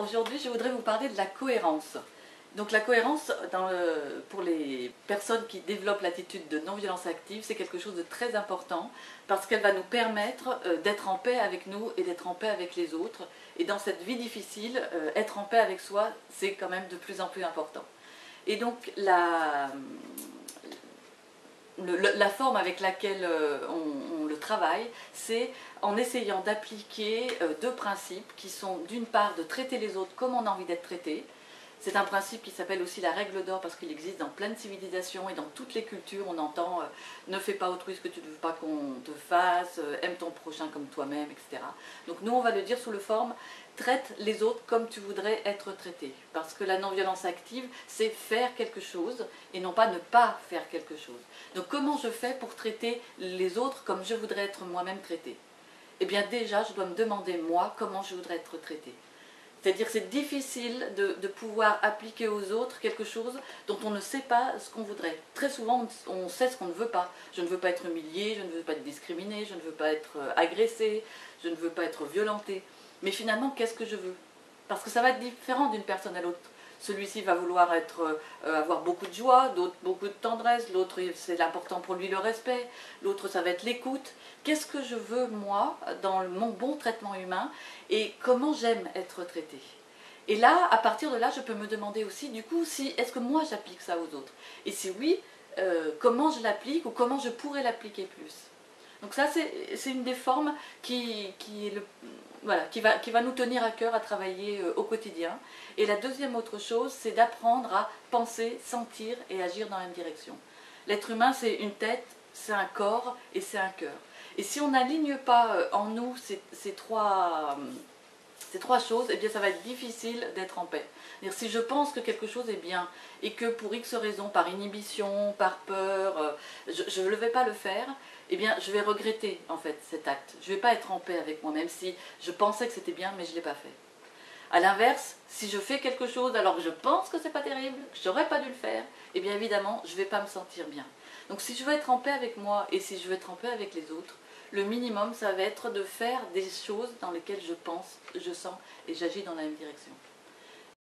aujourd'hui, je voudrais vous parler de la cohérence. Donc la cohérence, pour les personnes qui développent l'attitude de non-violence active, c'est quelque chose de très important parce qu'elle va nous permettre d'être en paix avec nous et d'être en paix avec les autres. Et dans cette vie difficile, être en paix avec soi, c'est quand même de plus en plus important. Et donc la forme avec laquelle on le travaille, c'est en essayant d'appliquer deux principes qui sont d'une part de traiter les autres comme on a envie d'être traité. C'est un principe qui s'appelle aussi la règle d'or parce qu'il existe dans plein de civilisations et dans toutes les cultures. On entend ne fais pas autrui ce que tu ne veux pas qu'on te fasse, aime ton prochain comme toi-même, etc. Donc nous on va le dire sous le forme traite les autres comme tu voudrais être traité. Parce que la non-violence active, c'est faire quelque chose et non pas ne pas faire quelque chose. Donc comment je fais pour traiter les autres comme je voudrais être moi-même traité? Eh bien déjà, je dois me demander moi comment je voudrais être traité. C'est-à-dire que c'est difficile de pouvoir appliquer aux autres quelque chose dont on ne sait pas ce qu'on voudrait. Très souvent, on sait ce qu'on ne veut pas. Je ne veux pas être humilié, je ne veux pas être discriminé, je ne veux pas être agressé, je ne veux pas être violenté. Mais finalement, qu'est-ce que je veux? Parce que ça va être différent d'une personne à l'autre. Celui-ci va vouloir avoir beaucoup de joie, d'autres beaucoup de tendresse, l'autre c'est important pour lui le respect, l'autre ça va être l'écoute. Qu'est-ce que je veux moi dans mon bon traitement humain et comment j'aime être traitée? Et là, à partir de là, je peux me demander aussi du coup, est-ce que moi j'applique ça aux autres? Et si oui, comment je l'applique ou comment je pourrais l'appliquer plus? Donc ça c'est une des formes qui va nous tenir à cœur à travailler au quotidien. Et la deuxième autre chose, c'est d'apprendre à penser, sentir et agir dans la même direction. L'être humain, c'est une tête, c'est un corps et c'est un cœur. Et si on n'aligne pas en nous ces trois choses, eh bien ça va être difficile d'être en paix. Si je pense que quelque chose est bien et que pour X raisons, par inhibition, par peur, je ne vais pas le faire, eh bien je vais regretter en fait cet acte. Je ne vais pas être en paix avec moi, même si je pensais que c'était bien mais je ne l'ai pas fait. A l'inverse, si je fais quelque chose alors que je pense que c'est pas terrible, que je n'aurais pas dû le faire, eh bien évidemment je ne vais pas me sentir bien. Donc si je veux être en paix avec moi et si je veux être en paix avec les autres, le minimum ça va être de faire des choses dans lesquelles je pense, je sens et j'agis dans la même direction.